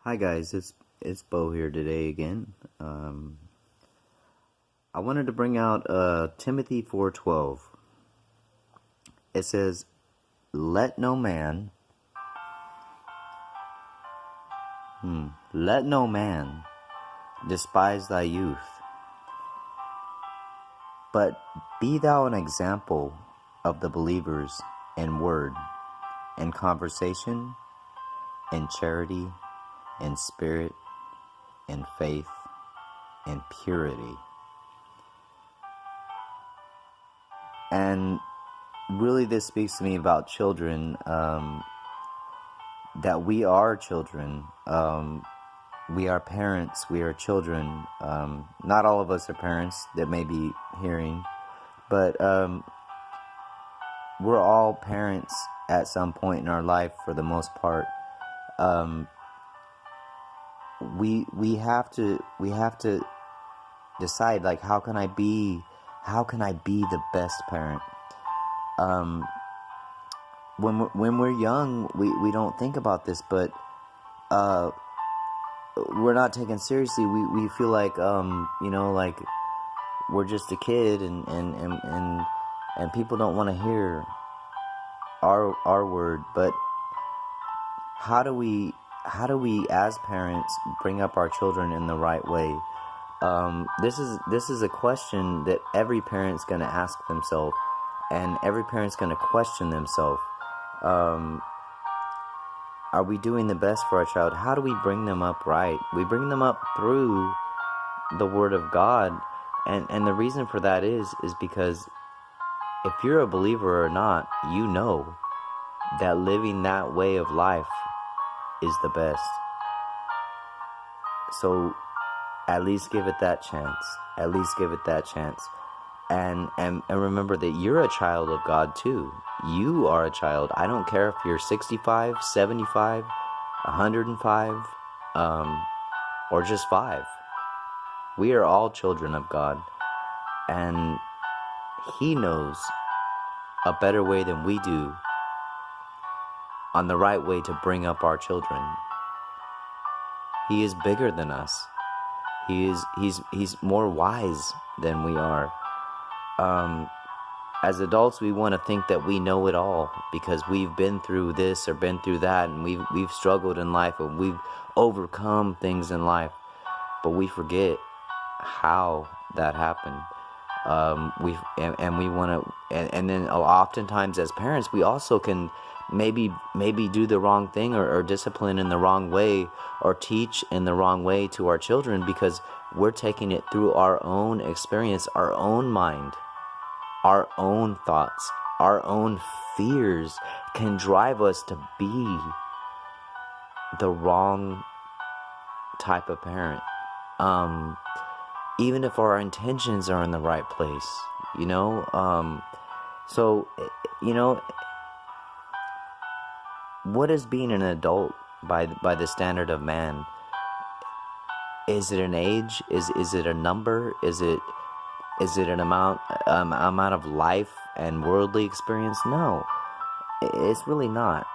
Hi guys, it's Bo here today again. I wanted to bring out Timothy 4:12. It says, "Let no man, let no man despise thy youth, but be thou an example of the believers in word, in conversation, in charity, in spirit, in faith, in purity." And really, this speaks to me about children, that we are children. We are parents, we are children. Not all of us are parents that may be hearing, but we're all parents at some point in our life for the most part. We have to decide, like, how can I be the best parent? When we're young, we don't think about this, but we're not taken seriously. We feel like like we're just a kid, and people don't want to hear our word. But how do we as parents bring up our children in the right way? This is a question that every parent's going to ask themselves, and every parent's going to question themselves. Are we doing the best for our child? How do we bring them up right? We bring them up through the Word of God, and the reason for that is because if you're a believer or not, you know that living that way of life is the best. So at least give it that chance. At least give it that chance. And remember that you're a child of God too. You are a child. I don't care if you're 65, 75, 105, or just 5. We are all children of God. And He knows a better way than we do on the right way to bring up our children. He is bigger than us. He's more wise than we are. As adults, we want to think that we know it all because we've been through this or been through that, and we've struggled in life, and we've overcome things in life, but we forget how that happened. And then oftentimes as parents, we also can maybe do the wrong thing or discipline in the wrong way or teach in the wrong way to our children because we're taking it through our own experience, our own mind. Our own thoughts, our own fears can drive us to be the wrong type of parent. Even if our intentions are in the right place, So, what is being an adult by the standard of man? Is it an age? Is it a number? Is it an amount of life and worldly experience? No, it's really not.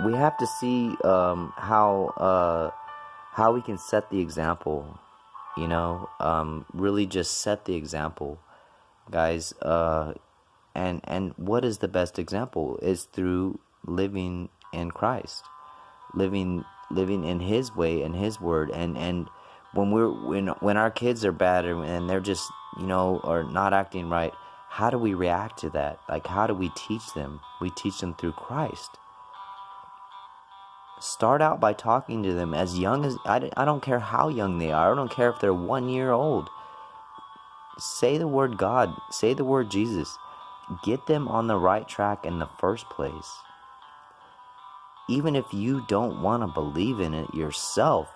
We have to see how we can set the example. Really just set the example, guys. And what is the best example? Is through living in Christ, living in His way and His word, and when our kids are bad and they're just are not acting right, how do we react to that? Like, how do we teach them? We teach them through Christ. Start out by talking to them as young as I don't care how young they are. I don't care if they're 1 year old. Say the word God. Say the word Jesus. Get them on the right track in the first place. Even if you don't want to believe in it yourself,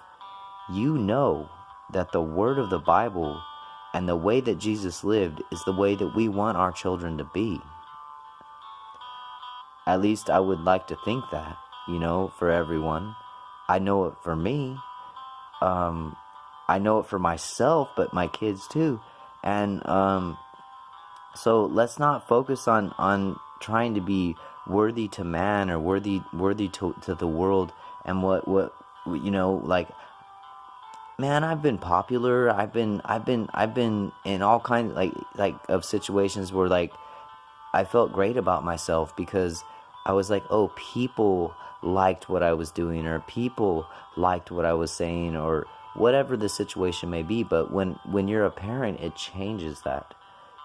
you know that the word of the Bible and the way that Jesus lived is the way that we want our children to be. At least I would like to think that, for everyone. I know it for me. I know it for myself, but my kids too. And so let's not focus on trying to be worthy to man, or worthy to the world. And what like, man, I've been popular. I've been in all kinds of situations where like I felt great about myself because I was like, oh, people liked what I was doing, or people liked what I was saying, or whatever the situation may be. But when you're a parent, it changes that.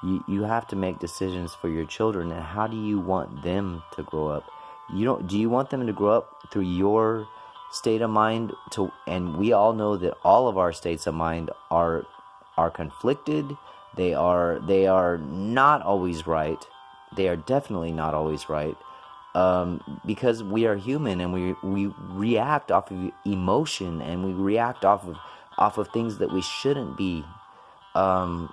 You have to make decisions for your children, and how do you want them to grow up? Do you want them to grow up through your state of mind? And we all know that all of our states of mind are conflicted. They are not always right. They are definitely not always right, because we are human, and we react off of emotion, and we react off of things that we shouldn't be. And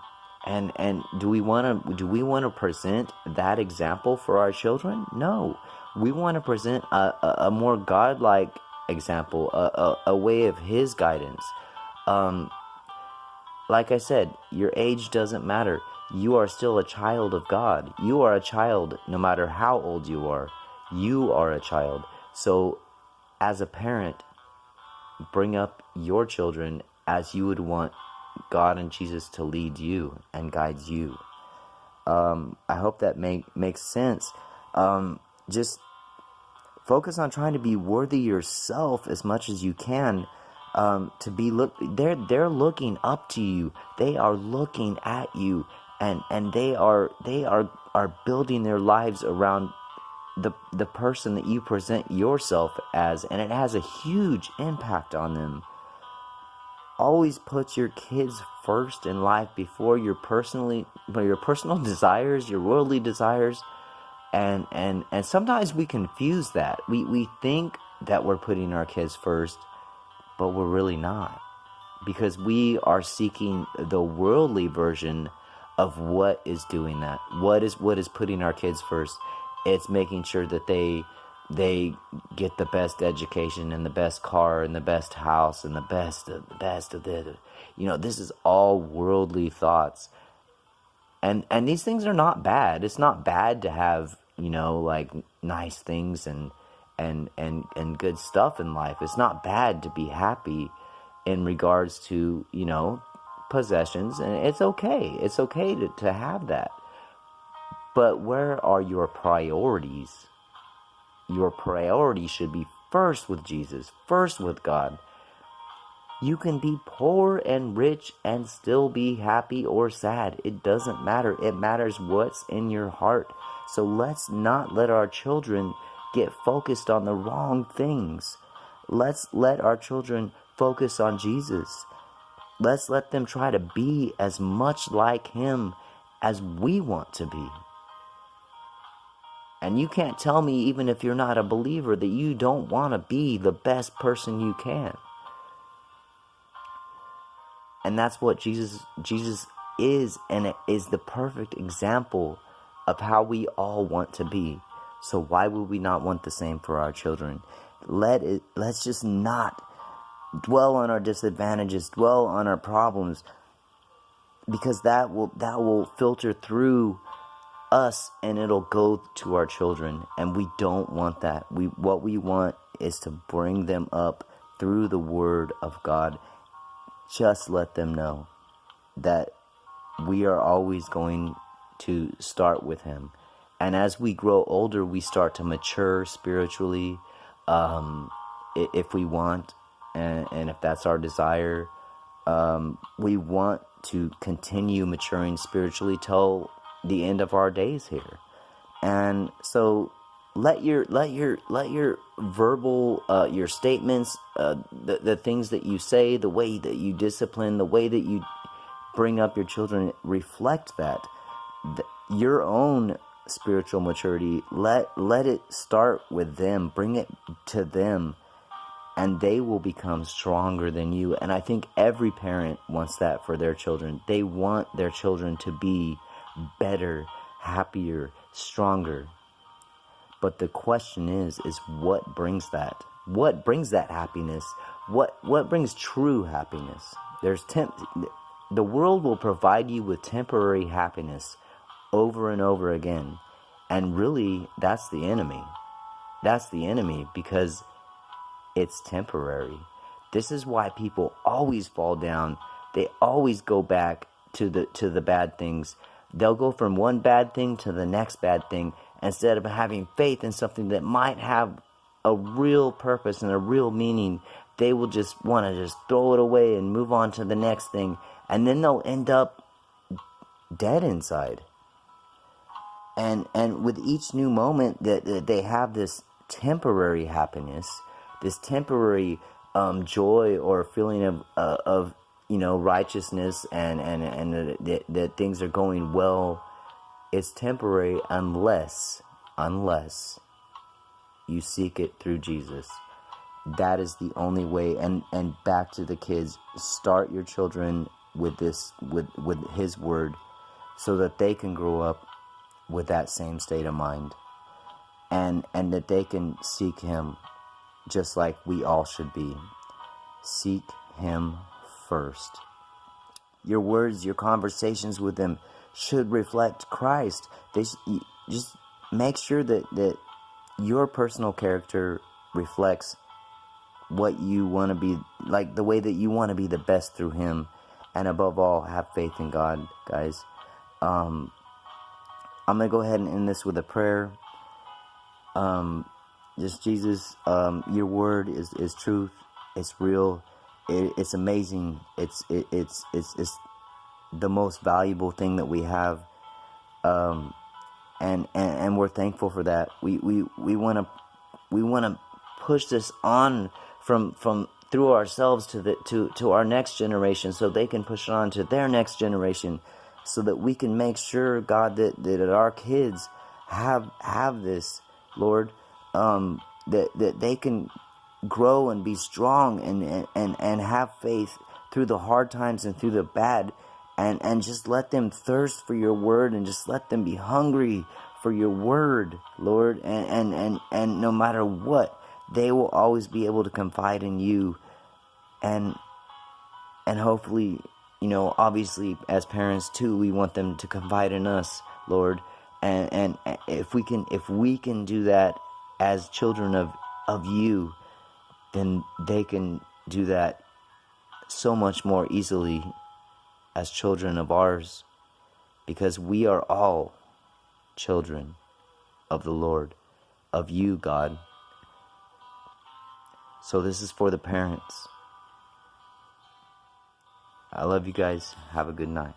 do we want to present that example for our children? No, we want to present a more godlike example, a way of His guidance. Like I said, your age doesn't matter. You are still a child of God. You are a child no matter how old you are. You are a child. So, as a parent, bring up your children as you would want God and Jesus to lead you and guide you. I hope that makes sense. Just focus on trying to be worthy yourself as much as you can. They're looking up to you. They are looking at you, and they are building their lives around the person that you present yourself as, and it has a huge impact on them. Always put your kids first in life before your personal desires, your worldly desires, and sometimes we confuse that. We think that we're putting our kids first, but we're really not, because we are seeking the worldly version of what is doing that. What is putting our kids first? It's making sure that they get the best education and the best car and the best house and the best of the. This is all worldly thoughts. And these things are not bad. It's not bad to have, like nice things and good stuff in life. It's not bad to be happy in regards to, possessions, and it's okay. It's okay to have that. But where are your priorities? Your priority should be first with Jesus, first with God. You can be poor and rich and still be happy or sad. It doesn't matter. It matters what's in your heart. So let's not let our children get focused on the wrong things. Let's let our children focus on Jesus. Let's let them try to be as much like Him as we want to be. And you can't tell me, even if you're not a believer, that you don't want to be the best person you can. And that's what Jesus is, and it is the perfect example of how we all want to be. So why would we not want the same for our children? Let's just not dwell on our disadvantages, dwell on our problems, because that will filter through us and it'll go to our children, and we don't want that. What we want is to bring them up through the Word of God. Just let them know that we are always going to start with Him, and as we grow older, we start to mature spiritually, if we want, and if that's our desire. We want to continue maturing spiritually till the end of our days here. And so let your verbal, your statements, the things that you say, the way that you discipline, the way that you bring up your children, reflect that. Your own spiritual maturity, let it start with them. Bring it to them, and they will become stronger than you. And I think every parent wants that for their children. They want their children to be better, happier, stronger. But the question is what brings that? What brings that happiness? What brings true happiness? The world will provide you with temporary happiness over and over again. And really, that's the enemy. That's the enemy, because it's temporary. This is why people always fall down. They always go back to the bad things. They'll go from one bad thing to the next bad thing, instead of having faith in something that might have a real purpose and a real meaning. They will just want to just throw it away and move on to the next thing, and then they'll end up dead inside. And with each new moment that they have this temporary happiness, this temporary joy or feeling of righteousness, and that things are going well, it's temporary unless you seek it through Jesus. That is the only way. And back to the kids, start your children with this, with His word, so that they can grow up with that same state of mind, and that they can seek Him just like we all should be. Seek Him first. Your words, your conversations with them should reflect Christ. Just make sure that your personal character reflects what you want to be, like the way that you want to be the best through Him. And above all, have faith in God, guys. I'm going to go ahead and end this with a prayer. Just Jesus, your word is truth. It's real. It's amazing. It's the most valuable thing that we have. And we're thankful for that. We want to push this on from through ourselves to our next generation, so they can push it on to their next generation, so that we can make sure, God, that our kids have this, Lord, that they can grow and be strong and have faith through the hard times and through the bad, and just let them thirst for your word, and just let them be hungry for your word, Lord, and no matter what, they will always be able to confide in you, and hopefully, obviously, as parents too, we want them to confide in us, Lord. And if we can do that as children of you, then they can do that so much more easily as children of ours, because we are all children of the Lord, of you, God. So this is for the parents. I love you guys. Have a good night.